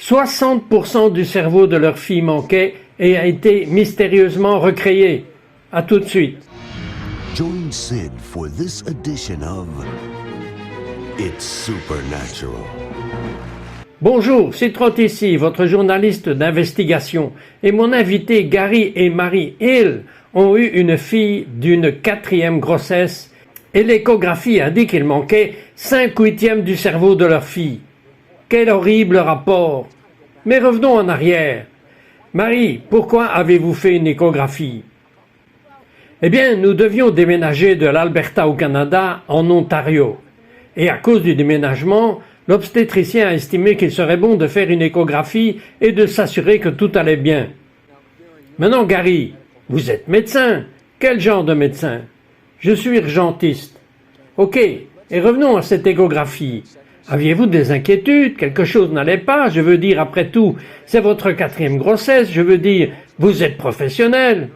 60% du cerveau de leur fille manquait et a été mystérieusement recréé. À tout de suite. Join Sid for this edition of It's Supernatural. Bonjour, c'est Trott ici, votre journaliste d'investigation. Et mon invité Gary et Mary Hill ont eu une fille d'une 4e grossesse et l'échographie indique qu'il manquait 5/8 du cerveau de leur fille. Quel horrible rapport! Mais revenons en arrière. Marie, pourquoi avez-vous fait une échographie? Eh bien, nous devions déménager de l'Alberta au Canada en Ontario. Et à cause du déménagement, l'obstétricien a estimé qu'il serait bon de faire une échographie et de s'assurer que tout allait bien. Maintenant, Gary, vous êtes médecin. Quel genre de médecin? Je suis urgentiste. Ok, et revenons à cette échographie. Aviez-vous des inquiétudes? Quelque chose n'allait pas? Je veux dire, après tout, c'est votre 4e grossesse. Je veux dire, vous êtes professionnel.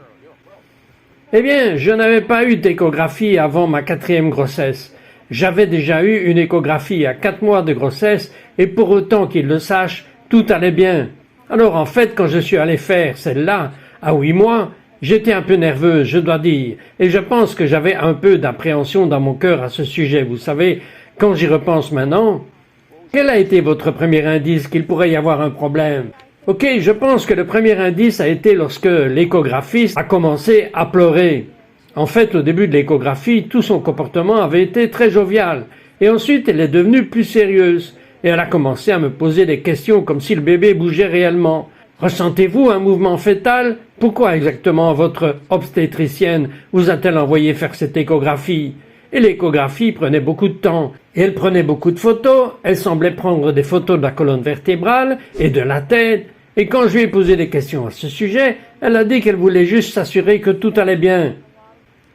Eh bien, je n'avais pas eu d'échographie avant ma 4e grossesse. J'avais déjà eu une échographie à 4 mois de grossesse et pour autant qu'il le sache, tout allait bien. Alors en fait, quand je suis allé faire celle-là, à 8 mois, j'étais un peu nerveuse, je dois dire, et je pense que j'avais un peu d'appréhension dans mon cœur à ce sujet, vous savez, quand j'y repense maintenant. Quel a été votre premier indice qu'il pourrait y avoir un problème? Ok, je pense que le premier indice a été lorsque l'échographiste a commencé à pleurer. En fait, au début de l'échographie, tout son comportement avait été très jovial, et ensuite elle est devenue plus sérieuse, et elle a commencé à me poser des questions comme si le bébé bougeait réellement. Ressentez-vous un mouvement fœtal? Pourquoi exactement votre obstétricienne vous a-t-elle envoyé faire cette échographie? Et l'échographie prenait beaucoup de temps, et elle prenait beaucoup de photos, elle semblait prendre des photos de la colonne vertébrale et de la tête, et quand je lui ai posé des questions à ce sujet, elle a dit qu'elle voulait juste s'assurer que tout allait bien.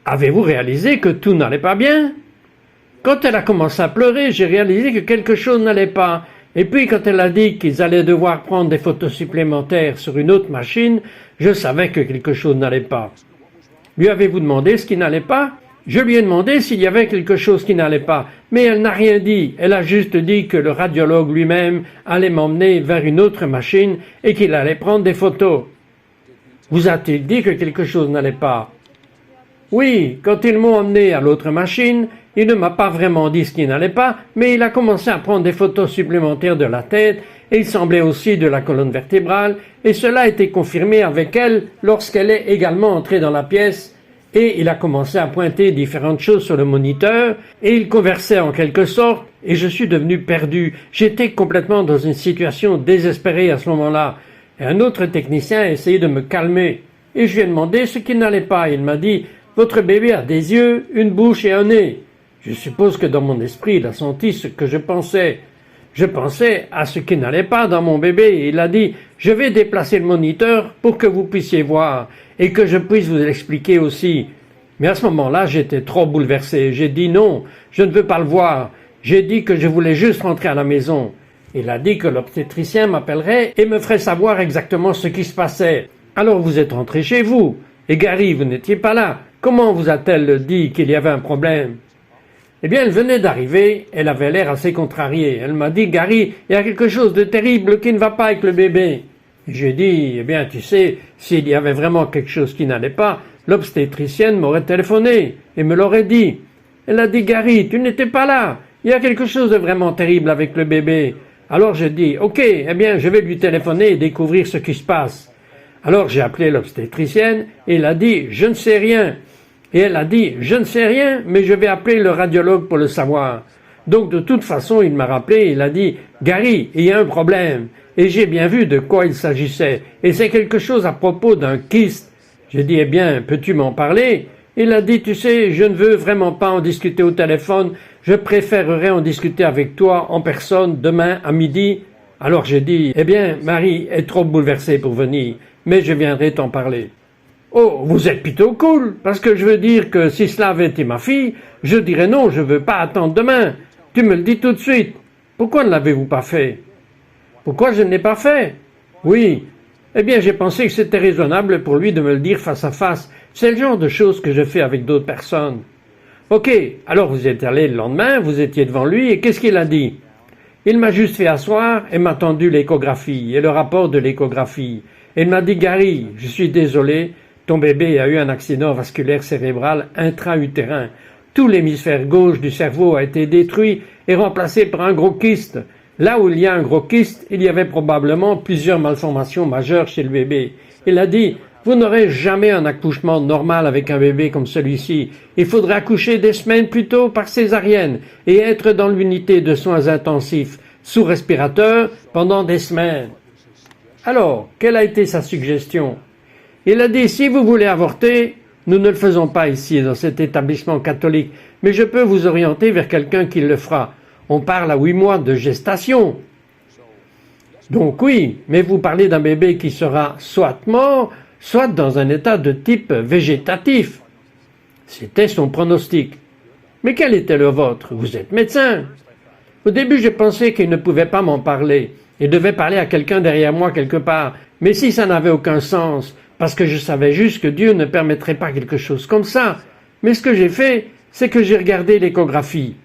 Avez-vous réalisé que tout n'allait pas bien? Quand elle a commencé à pleurer, j'ai réalisé que quelque chose n'allait pas, et puis quand elle a dit qu'ils allaient devoir prendre des photos supplémentaires sur une autre machine, je savais que quelque chose n'allait pas. Lui avez-vous demandé ce qui n'allait pas? Je lui ai demandé s'il y avait quelque chose qui n'allait pas, mais elle n'a rien dit. Elle a juste dit que le radiologue lui-même allait m'emmener vers une autre machine et qu'il allait prendre des photos. Vous a-t-il dit que quelque chose n'allait pas? Oui, quand ils m'ont emmené à l'autre machine, il ne m'a pas vraiment dit ce qui n'allait pas, mais il a commencé à prendre des photos supplémentaires de la tête, et il semblait aussi de la colonne vertébrale, et cela a été confirmé avec elle lorsqu'elle est également entrée dans la pièce, et il a commencé à pointer différentes choses sur le moniteur, et il conversait en quelque sorte, et je suis devenu perdu. J'étais complètement dans une situation désespérée à ce moment-là. Et un autre technicien a essayé de me calmer, et je lui ai demandé ce qui n'allait pas. Il m'a dit « Votre bébé a des yeux, une bouche et un nez ». Je suppose que dans mon esprit, il a senti ce que je pensais. Je pensais à ce qui n'allait pas dans mon bébé, et il a dit « Je vais déplacer le moniteur pour que vous puissiez voir, et que je puisse vous l'expliquer aussi ». Mais à ce moment-là, j'étais trop bouleversé. J'ai dit « Non, je ne veux pas le voir ». J'ai dit que je voulais juste rentrer à la maison. Il a dit que l'obstétricien m'appellerait et me ferait savoir exactement ce qui se passait. Alors vous êtes rentré chez vous. Et Gary, vous n'étiez pas là. Comment vous a-t-elle dit qu'il y avait un problème? Eh bien, elle venait d'arriver, elle avait l'air assez contrariée. Elle m'a dit, Gary, il y a quelque chose de terrible qui ne va pas avec le bébé. Et j'ai dit, eh bien, tu sais, s'il y avait vraiment quelque chose qui n'allait pas, l'obstétricienne m'aurait téléphoné et me l'aurait dit. Elle a dit, Gary, tu n'étais pas là. Il y a quelque chose de vraiment terrible avec le bébé. Alors j'ai dit, ok, eh bien, je vais lui téléphoner et découvrir ce qui se passe. Alors j'ai appelé l'obstétricienne et elle a dit, je ne sais rien. Et elle a dit, je ne sais rien, mais je vais appeler le radiologue pour le savoir. Donc de toute façon, il m'a rappelé, il a dit, Gary, il y a un problème. Et j'ai bien vu de quoi il s'agissait. Et c'est quelque chose à propos d'un kyste. J'ai dit, eh bien, peux-tu m'en parler? Il a dit, tu sais, je ne veux vraiment pas en discuter au téléphone. Je préférerais en discuter avec toi en personne demain à midi. Alors j'ai dit, eh bien, Marie est trop bouleversée pour venir, mais je viendrai t'en parler. Oh, vous êtes plutôt cool, parce que je veux dire que si cela avait été ma fille, je dirais non, je veux pas attendre demain. Tu me le dis tout de suite. Pourquoi ne l'avez-vous pas fait? Pourquoi je ne l'ai pas fait? Oui. Eh bien, j'ai pensé que c'était raisonnable pour lui de me le dire face à face. C'est le genre de choses que je fais avec d'autres personnes. Ok, alors vous êtes allé le lendemain, vous étiez devant lui, et qu'est-ce qu'il a dit? Il m'a juste fait asseoir et m'a tendu l'échographie et le rapport de l'échographie. Il m'a dit « Gary, je suis désolé, ton bébé a eu un accident vasculaire cérébral intra-utérin. Tout l'hémisphère gauche du cerveau a été détruit et remplacé par un gros kyste. Là où il y a un gros kyste, il y avait probablement plusieurs malformations majeures chez le bébé. » Il a dit « Vous n'aurez jamais un accouchement normal avec un bébé comme celui-ci. Il faudrait accoucher des semaines plus tôt par césarienne et être dans l'unité de soins intensifs sous respirateur pendant des semaines. » Alors, quelle a été sa suggestion? Il a dit « Si vous voulez avorter, nous ne le faisons pas ici dans cet établissement catholique, mais je peux vous orienter vers quelqu'un qui le fera. On parle à 8 mois de gestation. » Donc oui, mais vous parlez d'un bébé qui sera soit mort, soit dans un état de type végétatif. C'était son pronostic. Mais quel était le vôtre? Vous êtes médecin. Au début, j'ai pensé qu'il ne pouvait pas m'en parler. Il devait parler à quelqu'un derrière moi quelque part. Mais si ça n'avait aucun sens, parce que je savais juste que Dieu ne permettrait pas quelque chose comme ça. Mais ce que j'ai fait, c'est que j'ai regardé l'échographie.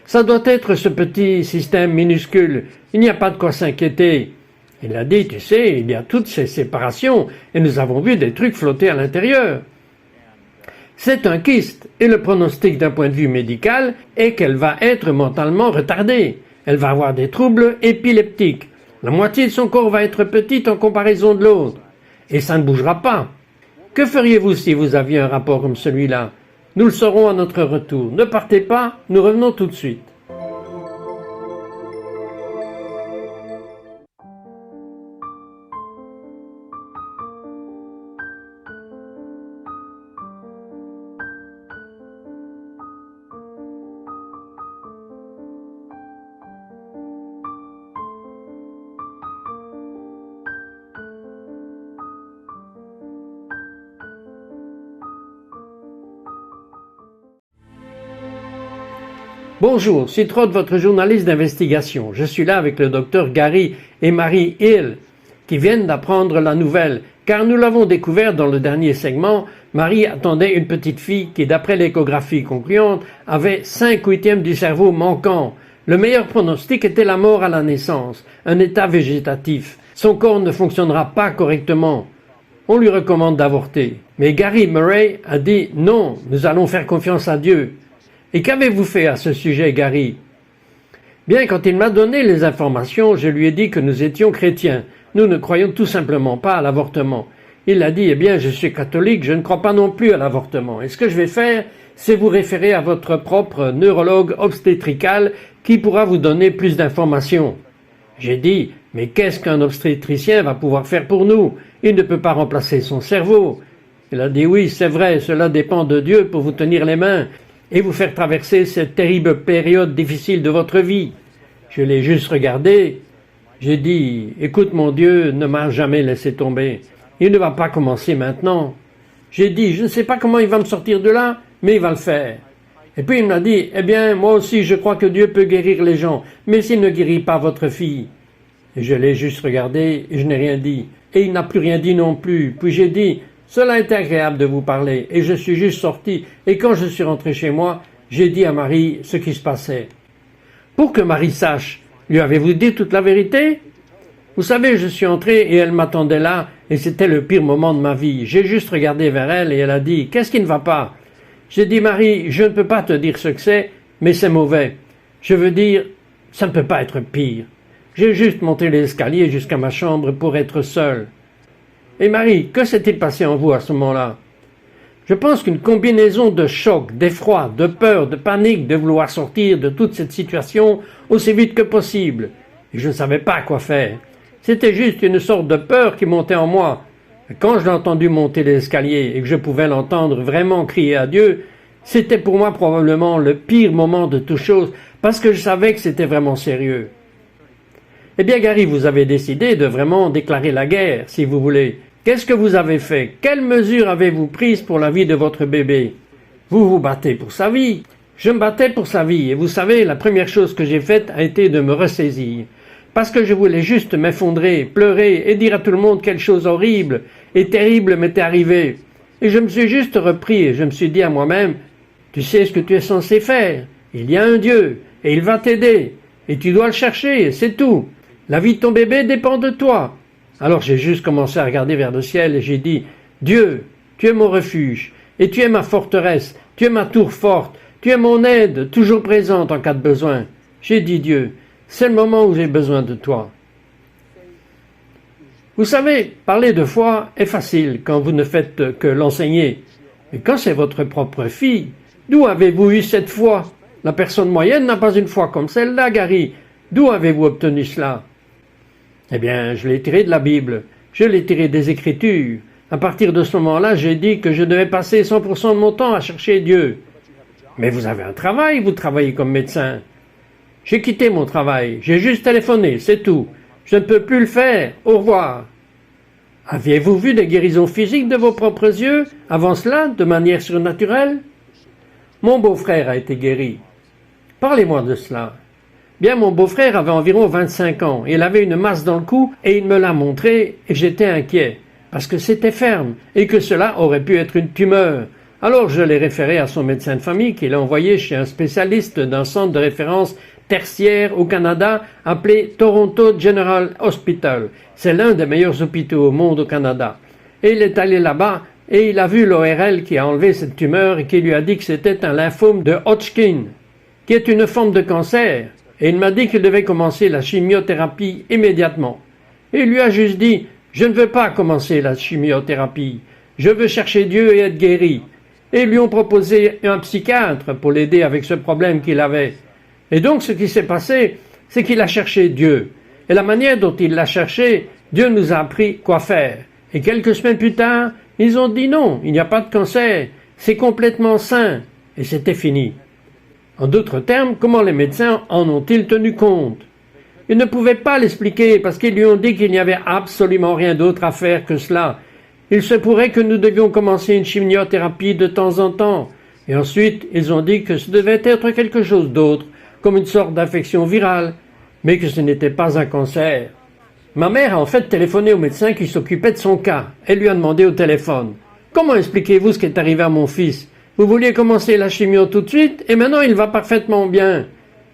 Ça doit être ce petit système minuscule. Il n'y a pas de quoi s'inquiéter. Il a dit, tu sais, il y a toutes ces séparations et nous avons vu des trucs flotter à l'intérieur. C'est un kyste et le pronostic d'un point de vue médical est qu'elle va être mentalement retardée. Elle va avoir des troubles épileptiques. La moitié de son corps va être petite en comparaison de l'autre. Et ça ne bougera pas. Que feriez-vous si vous aviez un rapport comme celui-là? Nous le saurons à notre retour. Ne partez pas, nous revenons tout de suite. Bonjour, c'est Trott, votre journaliste d'investigation. Je suis là avec le docteur Gary et Marie Hill, qui viennent d'apprendre la nouvelle, car nous l'avons découvert dans le dernier segment. Marie attendait une petite fille qui, d'après l'échographie concluante, avait 5/8 du cerveau manquant. Le meilleur pronostic était la mort à la naissance, un état végétatif. Son corps ne fonctionnera pas correctement. On lui recommande d'avorter. Mais Gary Murray a dit « Non, nous allons faire confiance à Dieu ». Et qu'avez-vous fait à ce sujet, Gary? Bien, quand il m'a donné les informations, je lui ai dit que nous étions chrétiens. Nous ne croyons tout simplement pas à l'avortement. Il a dit, eh bien, je suis catholique, je ne crois pas non plus à l'avortement. Et ce que je vais faire, c'est vous référer à votre propre neurologue obstétrical qui pourra vous donner plus d'informations. J'ai dit, mais qu'est-ce qu'un obstétricien va pouvoir faire pour nous? Il ne peut pas remplacer son cerveau. Il a dit, oui, c'est vrai, cela dépend de Dieu pour vous tenir les mains et vous faire traverser cette terrible période difficile de votre vie. Je l'ai juste regardé. J'ai dit, écoute mon Dieu, ne m'a jamais laissé tomber. Il ne va pas commencer maintenant. J'ai dit, je ne sais pas comment il va me sortir de là, mais il va le faire. Et puis il m'a dit, eh bien, moi aussi je crois que Dieu peut guérir les gens, mais s'il ne guérit pas votre fille. Et je l'ai juste regardé et je n'ai rien dit. Et il n'a plus rien dit non plus. Puis j'ai dit, cela est agréable de vous parler, et je suis juste sorti, et quand je suis rentré chez moi, j'ai dit à Marie ce qui se passait. Pour que Marie sache, lui avez-vous dit toute la vérité? Vous savez, je suis entré et elle m'attendait là, et c'était le pire moment de ma vie. J'ai juste regardé vers elle et elle a dit, qu'est-ce qui ne va pas? J'ai dit, Marie, je ne peux pas te dire ce que c'est, mais c'est mauvais. Je veux dire, ça ne peut pas être pire. J'ai juste monté l'escalier jusqu'à ma chambre pour être seul. Et Marie, que s'est-il passé en vous à ce moment-là? Je pense qu'une combinaison de choc, d'effroi, de peur, de panique, de vouloir sortir de toute cette situation aussi vite que possible. Et je ne savais pas quoi faire. C'était juste une sorte de peur qui montait en moi. Et quand je l'ai entendu monter l'escalier et que je pouvais l'entendre vraiment crier à Dieu, c'était pour moi probablement le pire moment de toute chose, parce que je savais que c'était vraiment sérieux. Eh bien, Gary, vous avez décidé de vraiment déclarer la guerre, si vous voulez. Qu'est-ce que vous avez fait? Quelles mesures avez-vous prises pour la vie de votre bébé? Vous vous battez pour sa vie. Je me battais pour sa vie, et vous savez, la première chose que j'ai faite a été de me ressaisir. Parce que je voulais juste m'effondrer, pleurer et dire à tout le monde quelle chose horrible et terrible m'était arrivée. Et je me suis juste repris et je me suis dit à moi-même, tu sais ce que tu es censé faire. Il y a un Dieu, et il va t'aider. et tu dois le chercher, c'est tout. La vie de ton bébé dépend de toi. Alors j'ai juste commencé à regarder vers le ciel et j'ai dit, Dieu, tu es mon refuge, et tu es ma forteresse, tu es ma tour forte, tu es mon aide, toujours présente en cas de besoin. J'ai dit, Dieu, c'est le moment où j'ai besoin de toi. Vous savez, parler de foi est facile quand vous ne faites que l'enseigner. Mais quand c'est votre propre fille, d'où avez-vous eu cette foi? La personne moyenne n'a pas une foi comme celle-là, Gary. D'où avez-vous obtenu cela? Eh bien, je l'ai tiré de la Bible. Je l'ai tiré des Écritures. À partir de ce moment-là, j'ai dit que je devais passer 100% de mon temps à chercher Dieu. Mais vous avez un travail, vous travaillez comme médecin. J'ai quitté mon travail. J'ai juste téléphoné, c'est tout. Je ne peux plus le faire. Au revoir. Aviez-vous vu des guérisons physiques de vos propres yeux, avant cela, de manière surnaturelle? Mon beau-frère a été guéri. Parlez-moi de cela. Bien, mon beau-frère avait environ 25 ans. Il avait une masse dans le cou et il me l'a montré et j'étais inquiet, parce que c'était ferme et que cela aurait pu être une tumeur. Alors je l'ai référé à son médecin de famille qui l'a envoyé chez un spécialiste d'un centre de référence tertiaire au Canada appelé Toronto General Hospital. C'est l'un des meilleurs hôpitaux au monde au Canada. Et il est allé là-bas et il a vu l'ORL qui a enlevé cette tumeur et qui lui a dit que c'était un lymphome de Hodgkin, qui est une forme de cancer. Et il m'a dit qu'il devait commencer la chimiothérapie immédiatement. Et il lui a juste dit, je ne veux pas commencer la chimiothérapie, je veux chercher Dieu et être guéri. Et ils lui ont proposé un psychiatre pour l'aider avec ce problème qu'il avait. Et donc ce qui s'est passé, c'est qu'il a cherché Dieu. Et la manière dont il l'a cherché, Dieu nous a appris quoi faire. Et quelques semaines plus tard, ils ont dit non, il n'y a pas de cancer, c'est complètement sain. Et c'était fini. En d'autres termes, comment les médecins en ont-ils tenu compte? Ils ne pouvaient pas l'expliquer parce qu'ils lui ont dit qu'il n'y avait absolument rien d'autre à faire que cela. Il se pourrait que nous devions commencer une chimiothérapie de temps en temps. Et ensuite, ils ont dit que ce devait être quelque chose d'autre, comme une sorte d'infection virale, mais que ce n'était pas un cancer. Ma mère a en fait téléphoné au médecin qui s'occupait de son cas. Elle lui a demandé au téléphone, « Comment expliquez-vous ce qui est arrivé à mon fils? Vous vouliez commencer la chimio tout de suite et maintenant il va parfaitement bien. »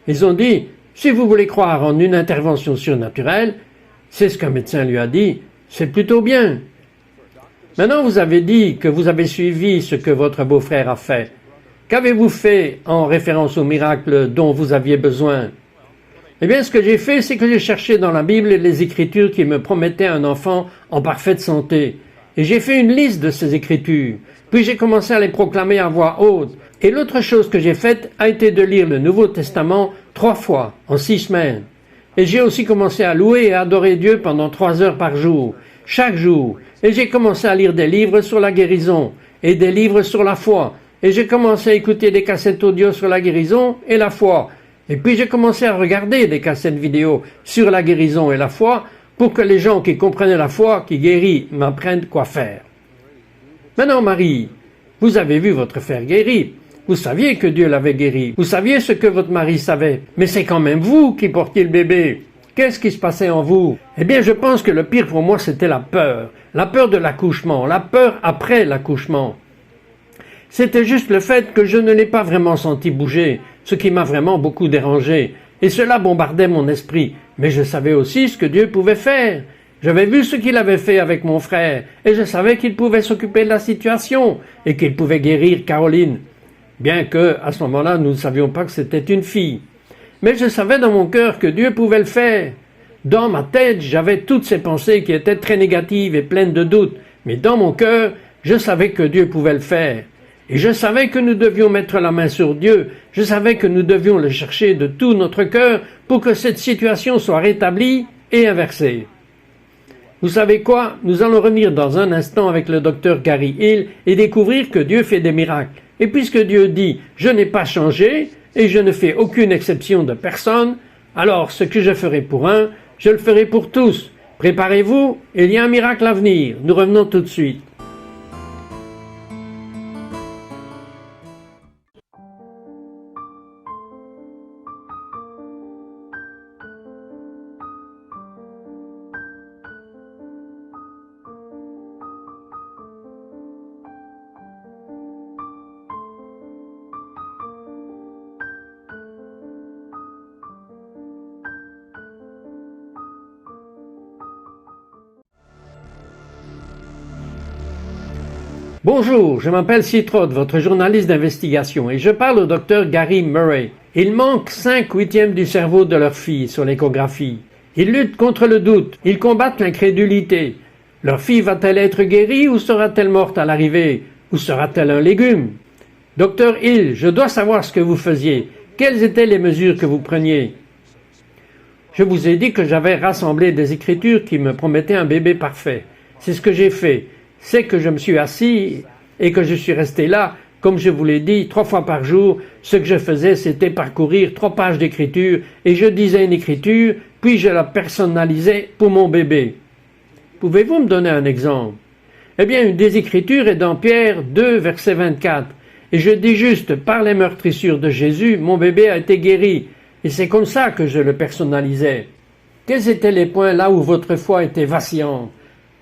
Ils ont dit, « Si vous voulez croire en une intervention surnaturelle, c'est ce qu'un médecin lui a dit, c'est plutôt bien. » Maintenant vous avez dit que vous avez suivi ce que votre beau-frère a fait. Qu'avez-vous fait en référence au miracle dont vous aviez besoin? Eh bien, ce que j'ai fait, c'est que j'ai cherché dans la Bible les Écritures qui me promettaient un enfant en parfaite santé. Et j'ai fait une liste de ces Écritures. Puis j'ai commencé à les proclamer à voix haute. Et l'autre chose que j'ai faite a été de lire le Nouveau Testament 3 fois, en 6 semaines. Et j'ai aussi commencé à louer et adorer Dieu pendant 3 heures par jour, chaque jour. Et j'ai commencé à lire des livres sur la guérison et des livres sur la foi. Et j'ai commencé à écouter des cassettes audio sur la guérison et la foi. Et puis j'ai commencé à regarder des cassettes vidéo sur la guérison et la foi pour que les gens qui comprenaient la foi, qui guérit, m'apprennent quoi faire. Maintenant, Marie, vous avez vu votre frère guéri. Vous saviez que Dieu l'avait guéri. Vous saviez ce que votre mari savait. Mais c'est quand même vous qui portiez le bébé. Qu'est-ce qui se passait en vous? Eh bien, je pense que le pire pour moi, c'était la peur. La peur de l'accouchement. La peur après l'accouchement. C'était juste le fait que je ne l'ai pas vraiment senti bouger, ce qui m'a vraiment beaucoup dérangé. Et cela bombardait mon esprit. Mais je savais aussi ce que Dieu pouvait faire. J'avais vu ce qu'il avait fait avec mon frère, et je savais qu'il pouvait s'occuper de la situation, et qu'il pouvait guérir Caroline. Bien que, à ce moment-là, nous ne savions pas que c'était une fille. Mais je savais dans mon cœur que Dieu pouvait le faire. Dans ma tête, j'avais toutes ces pensées qui étaient très négatives et pleines de doutes. Mais dans mon cœur, je savais que Dieu pouvait le faire. Et je savais que nous devions mettre la main sur Dieu. Je savais que nous devions le chercher de tout notre cœur pour que cette situation soit rétablie et inversée. Vous savez quoi? Nous allons revenir dans un instant avec le docteur Gary Hill et découvrir que Dieu fait des miracles. Et puisque Dieu dit « Je n'ai pas changé et je ne fais aucune exception de personne », alors ce que je ferai pour un, je le ferai pour tous. Préparez-vous, il y a un miracle à venir. Nous revenons tout de suite. Bonjour, je m'appelle Citrot, votre journaliste d'investigation, et je parle au docteur Gary Murray. Il manque 5/8 du cerveau de leur fille sur l'échographie. Ils luttent contre le doute, ils combattent l'incrédulité. Leur fille va-t-elle être guérie ou sera-t-elle morte à l'arrivée? Ou sera-t-elle un légume? Docteur Hill, je dois savoir ce que vous faisiez. Quelles étaient les mesures que vous preniez? Je vous ai dit que j'avais rassemblé des écritures qui me promettaient un bébé parfait. C'est ce que j'ai fait. C'est que je me suis assis et que je suis resté là, comme je vous l'ai dit, 3 fois par jour. Ce que je faisais, c'était parcourir 3 pages d'écriture et je disais une écriture, puis je la personnalisais pour mon bébé. Pouvez-vous me donner un exemple? Eh bien, une des écritures est dans Pierre 2, verset 24. Et je dis juste, par les meurtrissures de Jésus, mon bébé a été guéri. Et c'est comme ça que je le personnalisais. Quels étaient les points là où votre foi était vacillante?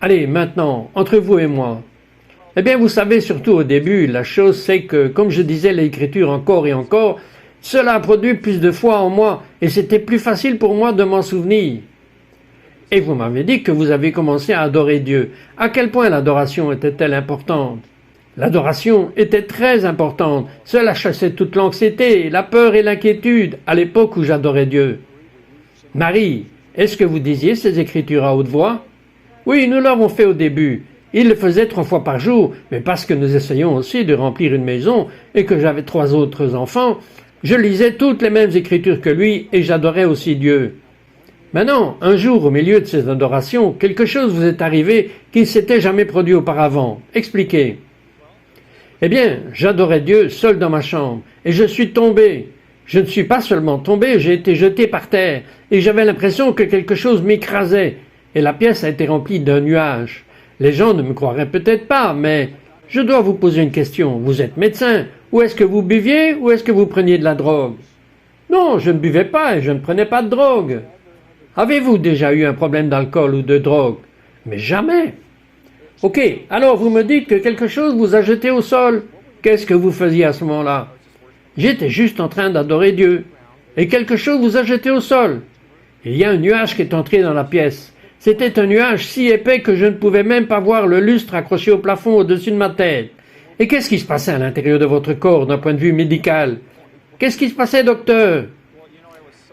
Allez, maintenant, entre vous et moi. Eh bien, vous savez, surtout au début, la chose c'est que, comme je disais l'écriture encore et encore, cela a produit plus de foi en moi, et c'était plus facile pour moi de m'en souvenir. Et vous m'avez dit que vous avez commencé à adorer Dieu. À quel point l'adoration était-elle importante? L'adoration était très importante. Cela chassait toute l'anxiété, la peur et l'inquiétude à l'époque où j'adorais Dieu. Marie, est-ce que vous disiez ces écritures à haute voix? Oui, nous l'avons fait au début. Il le faisait 3 fois par jour, mais parce que nous essayions aussi de remplir une maison et que j'avais 3 autres enfants, je lisais toutes les mêmes écritures que lui et j'adorais aussi Dieu. Maintenant, un jour, au milieu de ces adorations, quelque chose vous est arrivé qui ne s'était jamais produit auparavant. Expliquez. Eh bien, j'adorais Dieu seul dans ma chambre et je suis tombé. Je ne suis pas seulement tombé, j'ai été jeté par terre et j'avais l'impression que quelque chose m'écrasait. Et la pièce a été remplie d'un nuage. Les gens ne me croiraient peut-être pas, mais je dois vous poser une question. Vous êtes médecin. Ou est-ce que vous buviez ou est-ce que vous preniez de la drogue? Non, je ne buvais pas et je ne prenais pas de drogue. Avez-vous déjà eu un problème d'alcool ou de drogue? Mais jamais. Ok, alors vous me dites que quelque chose vous a jeté au sol. Qu'est-ce que vous faisiez à ce moment-là? J'étais juste en train d'adorer Dieu. Et quelque chose vous a jeté au sol. Il y a un nuage qui est entré dans la pièce. C'était un nuage si épais que je ne pouvais même pas voir le lustre accroché au plafond au-dessus de ma tête. Et qu'est-ce qui se passait à l'intérieur de votre corps d'un point de vue médical? Qu'est-ce qui se passait, docteur?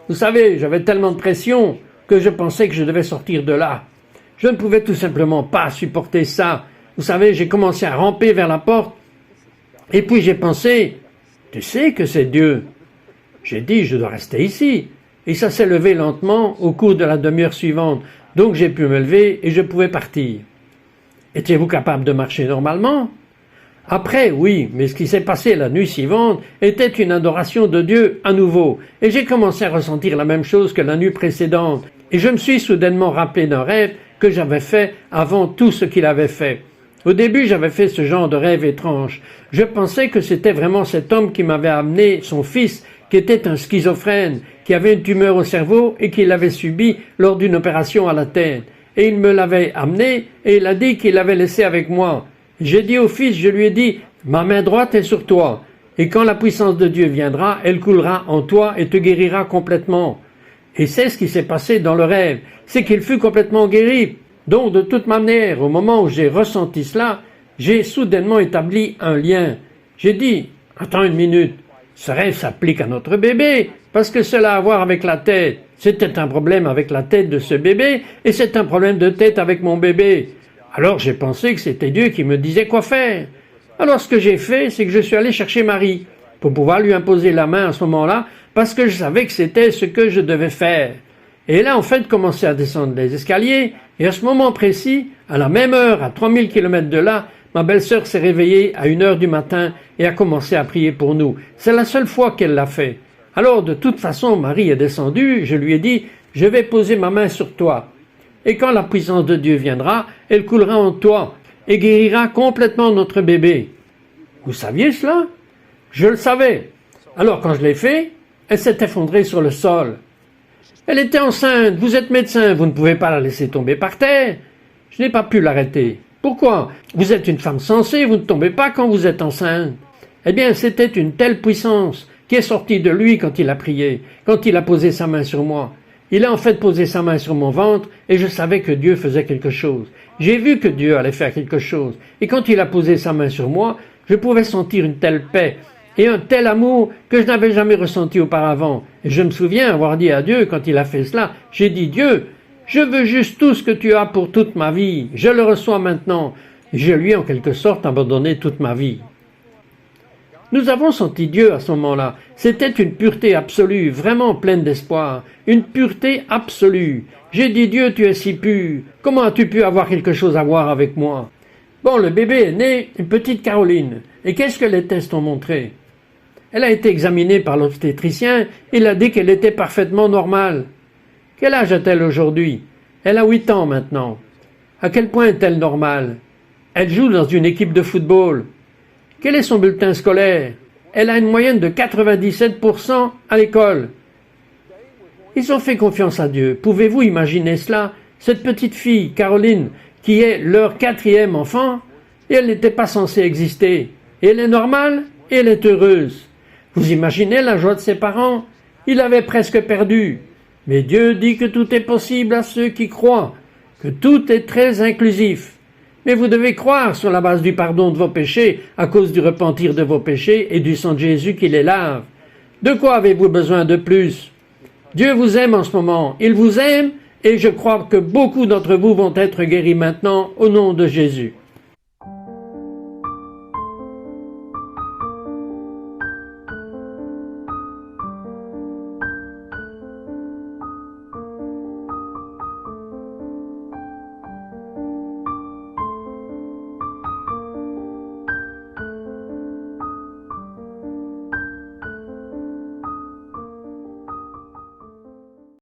Vous savez, j'avais tellement de pression que je pensais que je devais sortir de là. Je ne pouvais tout simplement pas supporter ça. Vous savez, j'ai commencé à ramper vers la porte. Et puis j'ai pensé, tu sais que c'est Dieu. J'ai dit, je dois rester ici. Et ça s'est levé lentement au cours de la demi-heure suivante. Donc j'ai pu me lever et je pouvais partir. Étiez-vous capable de marcher normalement? Après, oui, mais ce qui s'est passé la nuit suivante était une adoration de Dieu à nouveau, et j'ai commencé à ressentir la même chose que la nuit précédente, et je me suis soudainement rappelé d'un rêve que j'avais fait avant tout ce qu'il avait fait. Au début, j'avais fait ce genre de rêve étrange. Je pensais que c'était vraiment cet homme qui m'avait amené son fils, qui était un schizophrène, qui avait une tumeur au cerveau et qui l'avait subi lors d'une opération à la tête. Et il me l'avait amené et il a dit qu'il l'avait laissé avec moi. J'ai dit au fils, je lui ai dit, ma main droite est sur toi. Et quand la puissance de Dieu viendra, elle coulera en toi et te guérira complètement. Et c'est ce qui s'est passé dans le rêve. C'est qu'il fut complètement guéri. Donc, de toute manière, au moment où j'ai ressenti cela, j'ai soudainement établi un lien. J'ai dit, attends une minute. Ce rêve s'applique à notre bébé, parce que cela a à voir avec la tête. C'était un problème avec la tête de ce bébé, et c'est un problème de tête avec mon bébé. Alors j'ai pensé que c'était Dieu qui me disait quoi faire. Alors ce que j'ai fait, c'est que je suis allé chercher Marie, pour pouvoir lui imposer la main à ce moment-là, parce que je savais que c'était ce que je devais faire. Et elle a en fait commencé à descendre les escaliers, et à ce moment précis, à la même heure, à 3000 km de là, ma belle-sœur s'est réveillée à 1h du matin et a commencé à prier pour nous. C'est la seule fois qu'elle l'a fait. Alors, de toute façon, Marie est descendue, je lui ai dit, je vais poser ma main sur toi. Et quand la puissance de Dieu viendra, elle coulera en toi et guérira complètement notre bébé. Vous saviez cela? Je le savais. Alors, quand je l'ai fait, elle s'est effondrée sur le sol. Elle était enceinte, vous êtes médecin, vous ne pouvez pas la laisser tomber par terre. Je n'ai pas pu l'arrêter. Pourquoi? Vous êtes une femme sensée, vous ne tombez pas quand vous êtes enceinte. Eh bien, c'était une telle puissance qui est sortie de lui quand il a prié, quand il a posé sa main sur moi. Il a en fait posé sa main sur mon ventre et je savais que Dieu faisait quelque chose. J'ai vu que Dieu allait faire quelque chose. Et quand il a posé sa main sur moi, je pouvais sentir une telle paix et un tel amour que je n'avais jamais ressenti auparavant. Et je me souviens avoir dit à Dieu, quand il a fait cela, j'ai dit, Dieu, je veux juste tout ce que tu as pour toute ma vie. Je le reçois maintenant. Et je lui ai en quelque sorte abandonné toute ma vie. Nous avons senti Dieu à ce moment-là. C'était une pureté absolue, vraiment pleine d'espoir. Une pureté absolue. J'ai dit, Dieu, tu es si pur. Comment as-tu pu avoir quelque chose à voir avec moi? Bon, le bébé est né, une petite Caroline. Et qu'est-ce que les tests ont montré? Elle a été examinée par l'obstétricien. Il a dit qu'elle était parfaitement normale. Quel âge a-t-elle aujourd'hui? Elle a 8 ans maintenant. À quel point est-elle normale? Elle joue dans une équipe de football. Quel est son bulletin scolaire? Elle a une moyenne de 97% à l'école. Ils ont fait confiance à Dieu. Pouvez-vous imaginer cela? Cette petite fille, Caroline, qui est leur 4e enfant, et elle n'était pas censée exister. Et elle est normale, et elle est heureuse. Vous imaginez la joie de ses parents? Il avait presque perdu. Mais Dieu dit que tout est possible à ceux qui croient, que tout est très inclusif. Mais vous devez croire sur la base du pardon de vos péchés, à cause du repentir de vos péchés et du sang de Jésus qui les lave. De quoi avez-vous besoin de plus? Dieu vous aime en ce moment. Il vous aime et je crois que beaucoup d'entre vous vont être guéris maintenant au nom de Jésus.